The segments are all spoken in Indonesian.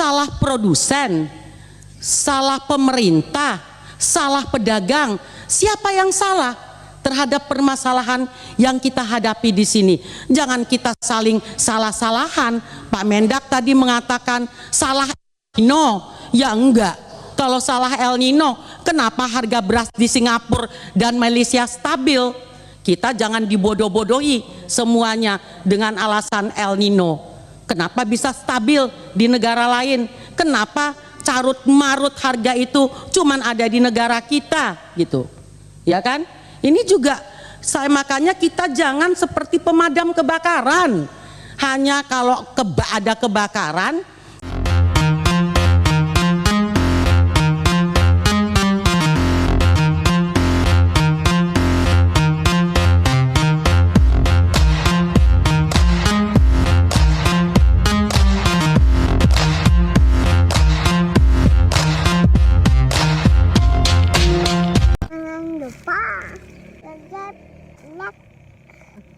salah produsen, salah pemerintah, salah pedagang. Siapa yang salah terhadap permasalahan yang kita hadapi di sini? Jangan kita saling salah-salahan. Pak Mendak tadi mengatakan salah El Nino. Ya enggak. Kalau salah El Nino, kenapa harga beras di Singapura dan Malaysia stabil? Kita jangan dibodoh-bodohi semuanya dengan alasan El Nino. Kenapa bisa stabil di negara lain? Kenapa carut marut harga itu cuman ada di negara kita gitu? Ya kan? Ini juga makanya kita jangan seperti pemadam kebakaran. Hanya kalau ada kebakaran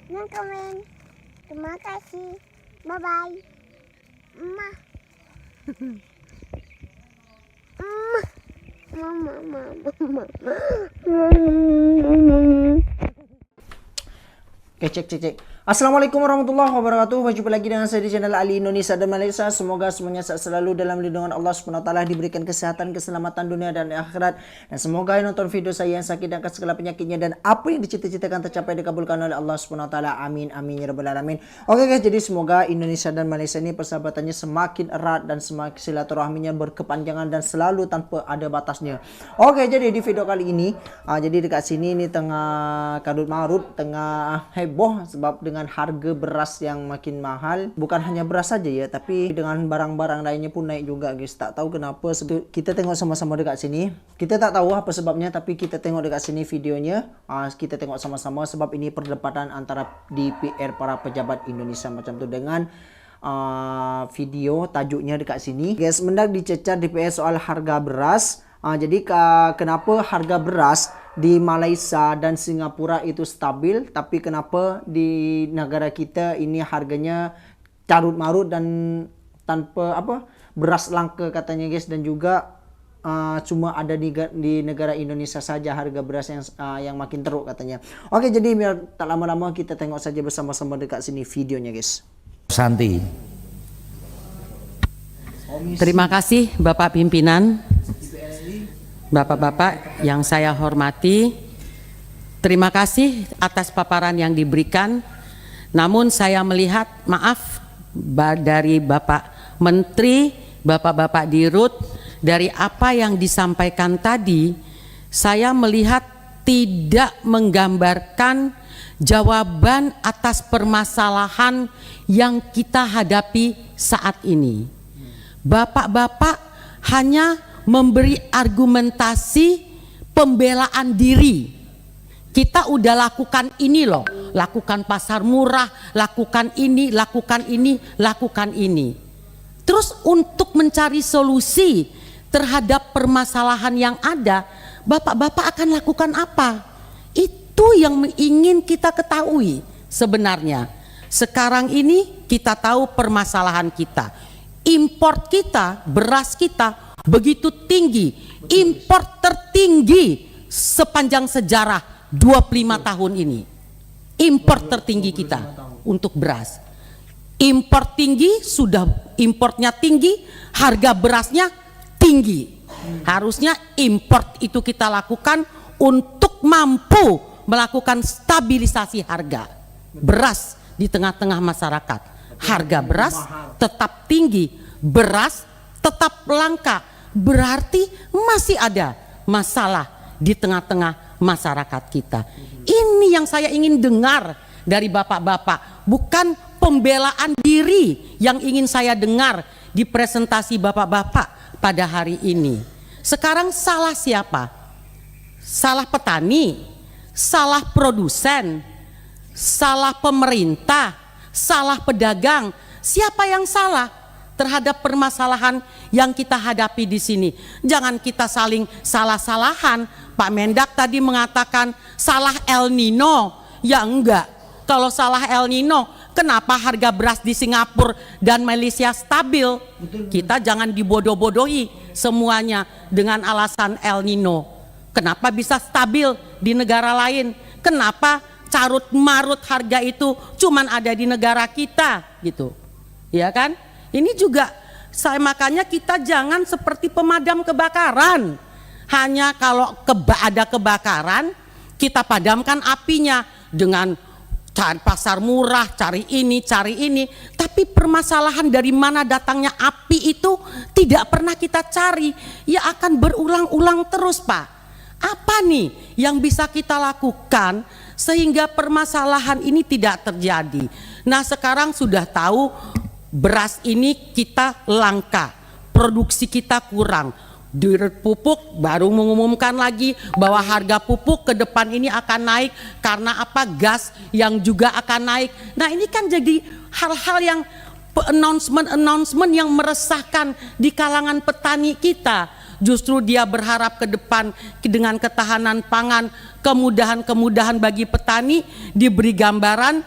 dan komen. Terima kasih. Bye bye. Mama. Mama. Oke, cek. Assalamualaikum warahmatullahi wabarakatuh. Berjumpa lagi dengan saya di channel Ali Indonesia dan Malaysia. Semoga semuanya selalu dalam lindungan Allah SWT, diberikan kesehatan, keselamatan dunia dan akhirat. Dan semoga yang nonton video saya yang sakit dan segala penyakitnya dan apa yang dicita-citakan tercapai dikabulkan oleh Allah SWT. Amin ya rabbal alamin. Oke guys, jadi semoga Indonesia dan Malaysia ini persahabatannya semakin erat dan semakin silaturahminya berkepanjangan dan selalu tanpa ada batasnya. Oke, jadi di video kali ini jadi dekat sini ini tengah kadut marut, tengah heboh sebab dengan harga beras yang makin mahal. Bukan hanya beras saja ya, tapi dengan barang-barang lainnya pun naik juga guys. Tak tahu kenapa. Kita tengok sama-sama dekat sini. Kita tak tahu apa sebabnya, tapi kita tengok dekat sini videonya. Kita tengok sama-sama sebab ini perdebatan antara DPR para pejabat Indonesia macam tu dengan video tajuknya dekat sini. Guys, mendak dicecar DPR soal harga beras. Jadi kenapa harga beras di Malaysia dan Singapura itu stabil, tapi kenapa di negara kita ini harganya carut marut dan tanpa beras langka katanya guys, dan juga cuma ada di negara Indonesia saja harga beras yang makin teruk katanya. Oke, jadi biar tak lama-lama kita tengok saja bersama-sama dekat sini videonya guys. Santi. Terima kasih Bapak Pimpinan, Bapak-bapak yang saya hormati, terima kasih atas paparan yang diberikan. Namun saya melihat, maaf dari Bapak Menteri, Bapak-bapak Dirut, dari apa yang disampaikan tadi, saya melihat tidak menggambarkan jawaban atas permasalahan yang kita hadapi saat ini. Bapak-bapak hanya memberi argumentasi pembelaan diri. Kita udah lakukan ini loh, lakukan pasar murah, lakukan ini, lakukan ini. Terus untuk mencari solusi terhadap permasalahan yang ada, bapak-bapak akan lakukan apa? Itu yang ingin kita ketahui sebenarnya. Sekarang ini kita tahu permasalahan kita. Import kita, beras kita begitu tinggi, impor tertinggi sepanjang sejarah 25 tahun ini. Impor tertinggi kita untuk beras. Impor tinggi, sudah importnya tinggi, harga berasnya tinggi. Harusnya import itu kita lakukan untuk mampu melakukan stabilisasi harga beras di tengah-tengah masyarakat. Harga beras tetap tinggi, beras tetap langka. Berarti masih ada masalah di tengah-tengah masyarakat kita. Ini yang saya ingin dengar dari bapak-bapak, bukan pembelaan diri yang ingin saya dengar di presentasi bapak-bapak pada hari ini. Sekarang salah siapa? Salah petani, salah produsen, salah pemerintah, salah pedagang. Siapa yang salah terhadap permasalahan yang kita hadapi di sini? Jangan kita saling salah-salahan. Pak Mendak tadi mengatakan salah El Nino. Ya enggak. Kalau salah El Nino, Kenapa harga beras di Singapura dan Malaysia stabil? Kita jangan dibodoh-bodohi semuanya dengan alasan El Nino. Kenapa bisa stabil di negara lain? Kenapa carut marut harga itu cuman ada di negara kita gitu? Ya kan? Ini juga makanya kita jangan seperti pemadam kebakaran. Hanya kalau ada kebakaran, kita padamkan apinya dengan cari pasar murah, cari ini, tapi permasalahan dari mana datangnya api itu tidak pernah kita cari. Ya akan berulang-ulang terus, Pak. Apa nih yang bisa kita lakukan sehingga permasalahan ini tidak terjadi? Nah, sekarang sudah tahu beras ini kita langka, produksi kita kurang. Dirut Pupuk baru mengumumkan lagi bahwa harga pupuk ke depan ini akan naik karena apa? Gas yang juga akan naik. Nah, ini kan jadi hal-hal yang announcement yang meresahkan di kalangan petani kita. Justru dia berharap ke depan dengan ketahanan pangan, kemudahan-kemudahan bagi petani, diberi gambaran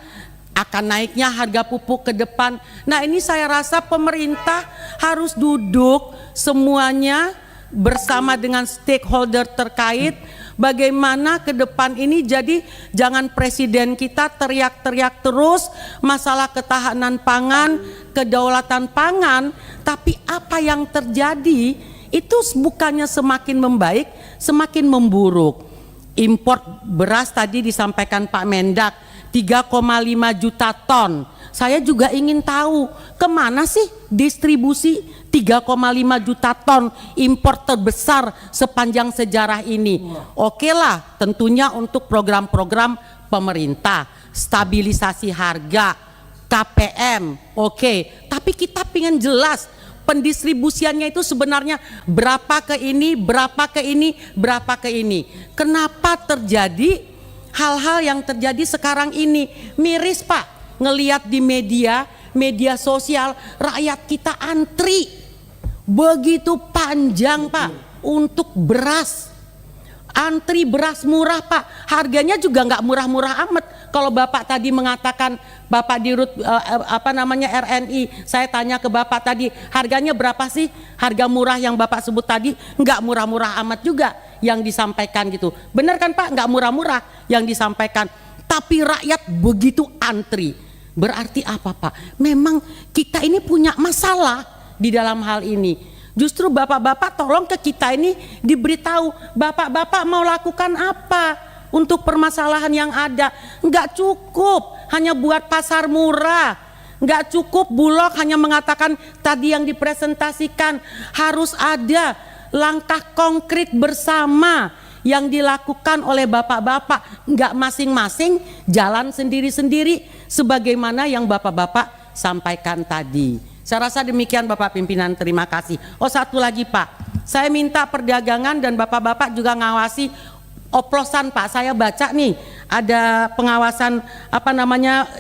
akan naiknya harga pupuk ke depan. Nah, ini saya rasa pemerintah harus duduk semuanya bersama dengan stakeholder terkait bagaimana ke depan ini. Jadi jangan presiden kita teriak-teriak terus masalah ketahanan pangan, kedaulatan pangan, tapi apa yang terjadi itu bukannya semakin membaik, semakin memburuk. Impor beras tadi disampaikan Pak Mendak 3,5 juta ton. Saya juga ingin tahu kemana sih distribusi 3,5 juta ton impor terbesar sepanjang sejarah ini. Oke lah, tentunya untuk program-program pemerintah, stabilisasi harga, KPM, oke. Tapi kita pengen jelas pendistribusiannya itu sebenarnya berapa ke ini, berapa ke ini, berapa ke ini. Kenapa terjadi hal-hal yang terjadi sekarang ini? Miris, Pak, ngelihat di media sosial rakyat kita antri begitu panjang, Pak, untuk beras. Antri beras murah, Pak, harganya juga nggak murah-murah amat. Kalau Bapak tadi mengatakan, Bapak Dirut RNI, saya tanya ke Bapak tadi, harganya berapa sih harga murah yang Bapak sebut tadi? Nggak murah-murah amat juga yang disampaikan gitu. Benar kan, Pak? Nggak murah-murah yang disampaikan. Tapi rakyat begitu antri. Berarti apa, Pak? Memang kita ini punya masalah di dalam hal ini. Justru bapak-bapak tolong ke kita ini diberitahu, bapak-bapak mau lakukan apa untuk permasalahan yang ada. Nggak cukup hanya buat pasar murah, nggak cukup Bulog hanya mengatakan tadi yang dipresentasikan. Harus ada langkah konkret bersama yang dilakukan oleh bapak-bapak, nggak masing-masing jalan sendiri-sendiri sebagaimana yang bapak-bapak sampaikan tadi. Saya rasa demikian Bapak Pimpinan, terima kasih. Oh, satu lagi, Pak, saya minta perdagangan dan bapak-bapak juga ngawasi oplosan, Pak. Saya baca nih ada pengawasan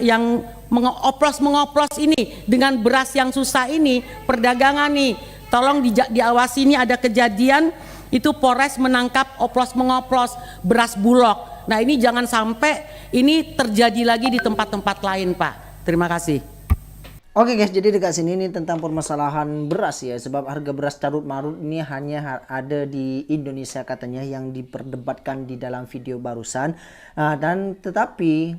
yang mengoplos ini dengan beras yang susah ini, perdagangan nih, tolong diawasi. Ini ada kejadian itu Polres menangkap oplos-mengoplos beras Bulog. Nah, ini jangan sampai ini terjadi lagi di tempat-tempat lain, Pak. Terima kasih. Oke guys, jadi dekat sini ini tentang permasalahan beras ya, sebab harga beras carut marut ini hanya ada di Indonesia katanya yang diperdebatkan di dalam video barusan. Dan tetapi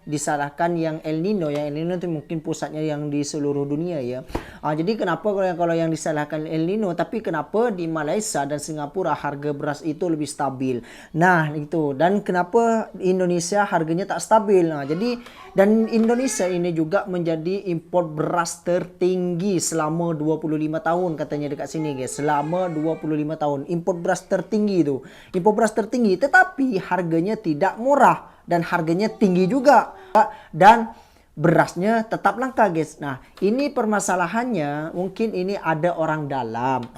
disalahkan yang El Nino itu mungkin pusatnya yang di seluruh dunia ya. Jadi kenapa kalau yang disalahkan El Nino, tapi kenapa di Malaysia dan Singapura harga beras itu lebih stabil? Nah itu, dan kenapa Indonesia harganya tak stabil? Dan Indonesia ini juga menjadi impor beras tertinggi selama 25 tahun katanya dekat sini guys. Selama 25 tahun impor beras tertinggi itu. Impor beras tertinggi, tetapi harganya tidak murah dan harganya tinggi juga. Dan berasnya tetap langka guys. Nah, ini permasalahannya, mungkin ini ada orang dalam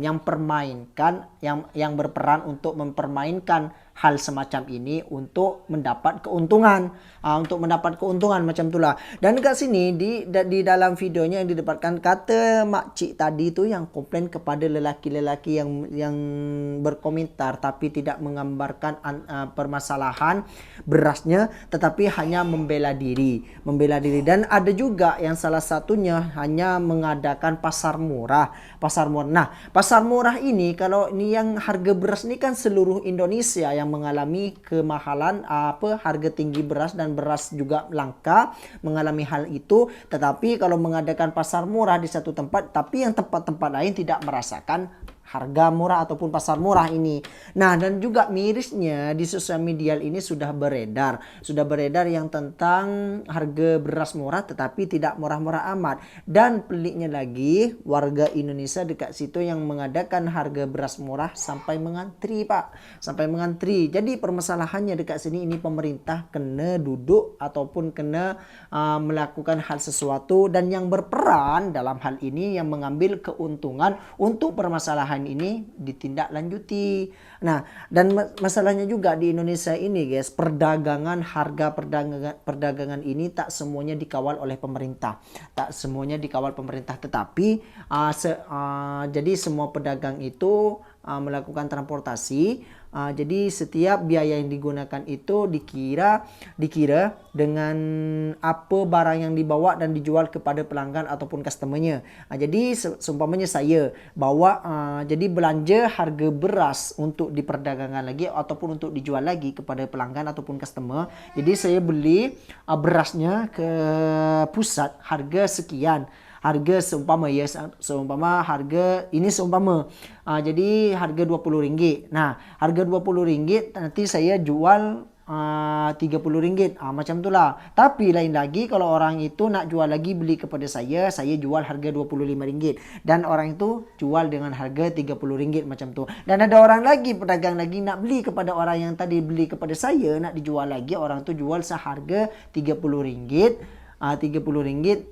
yang permainkan, yang berperan untuk mempermainkan hal semacam ini untuk mendapat keuntungan, macam itulah. Dan kat sini di dalam videonya yang didapatkan kata makcik tadi tu yang komplain kepada lelaki-lelaki yang berkomentar tapi tidak menggambarkan permasalahan berasnya, tetapi hanya membela diri. Dan ada juga yang salah satunya hanya mengadakan pasar murah. Nah, pasar murah ini, kalau ini yang harga beras ini kan seluruh Indonesia yang mengalami kemahalan harga tinggi beras, dan beras juga langka, mengalami hal itu. Tetapi kalau mengadakan pasar murah di satu tempat, tapi yang tempat-tempat lain tidak merasakan harga murah ataupun pasar murah ini. Nah, dan juga mirisnya di sosial media ini sudah beredar yang tentang harga beras murah tetapi tidak murah-murah amat. Dan peliknya lagi, warga Indonesia dekat situ yang mengadakan harga beras murah sampai mengantri, Pak. Jadi permasalahannya dekat sini ini pemerintah kena duduk ataupun kena melakukan hal sesuatu, dan yang berperan dalam hal ini yang mengambil keuntungan untuk permasalahan ini ditindaklanjuti. Nah, dan masalahnya juga di Indonesia ini, guys, harga perdagangan ini tak semuanya dikawal oleh pemerintah. Tetapi jadi semua pedagang itu melakukan transportasi. Jadi setiap biaya yang digunakan itu dikira dengan apa barang yang dibawa dan dijual kepada pelanggan ataupun customernya. Jadi seumpamanya saya bawa jadi belanja harga beras untuk diperdagangkan lagi ataupun untuk dijual lagi kepada pelanggan ataupun customer. Jadi saya beli berasnya ke pusat harga sekian. Harga seumpama jadi harga RM20. Nah, harga RM20 nanti saya jual RM30. Macam itulah. Tapi lain lagi kalau orang itu nak jual lagi beli kepada saya jual harga RM25 dan orang itu jual dengan harga RM30 macam tu. Dan ada orang lagi, pedagang lagi nak beli kepada orang yang tadi beli kepada saya, nak dijual lagi, orang tu jual seharga RM30,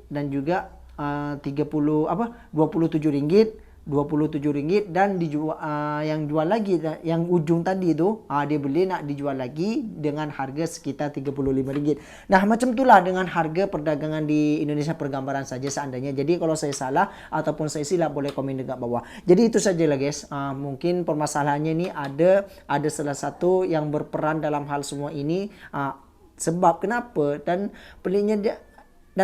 dan juga RM27 dan dijual yang jual lagi yang ujung tadi itu dia beli nak dijual lagi dengan harga sekitar RM35. Nah, macam itulah dengan harga perdagangan di Indonesia, pergambaran saja seandainya. Jadi kalau saya salah ataupun saya silap boleh komen dekat bawah. Jadi itu sajalah, guys. Mungkin permasalahannya ini ada salah satu yang berperan dalam hal semua ini. Sebab kenapa dan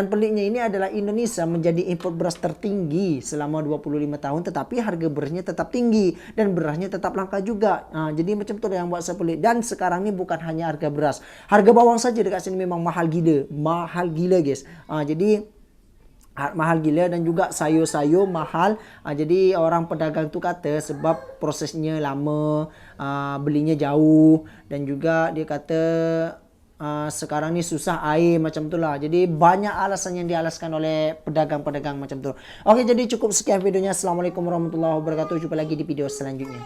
peliknya ini adalah Indonesia menjadi impor beras tertinggi selama 25 tahun, tetapi harga berasnya tetap tinggi dan berasnya tetap langka juga. Jadi macam tu yang buat saya pelik. Dan sekarang ini bukan hanya harga beras, harga bawang saja dekat sini memang mahal gila, guys. Jadi mahal gila, dan juga sayur-sayur mahal. Jadi orang pedagang tu kata sebab prosesnya lama, belinya jauh, dan juga dia kata sekarang ni susah air, macam itulah. Jadi banyak alasan yang dialaskan oleh pedagang-pedagang macam tu. Okey, jadi cukup sekian videonya. Assalamualaikum warahmatullahi wabarakatuh. Jumpa lagi di video selanjutnya.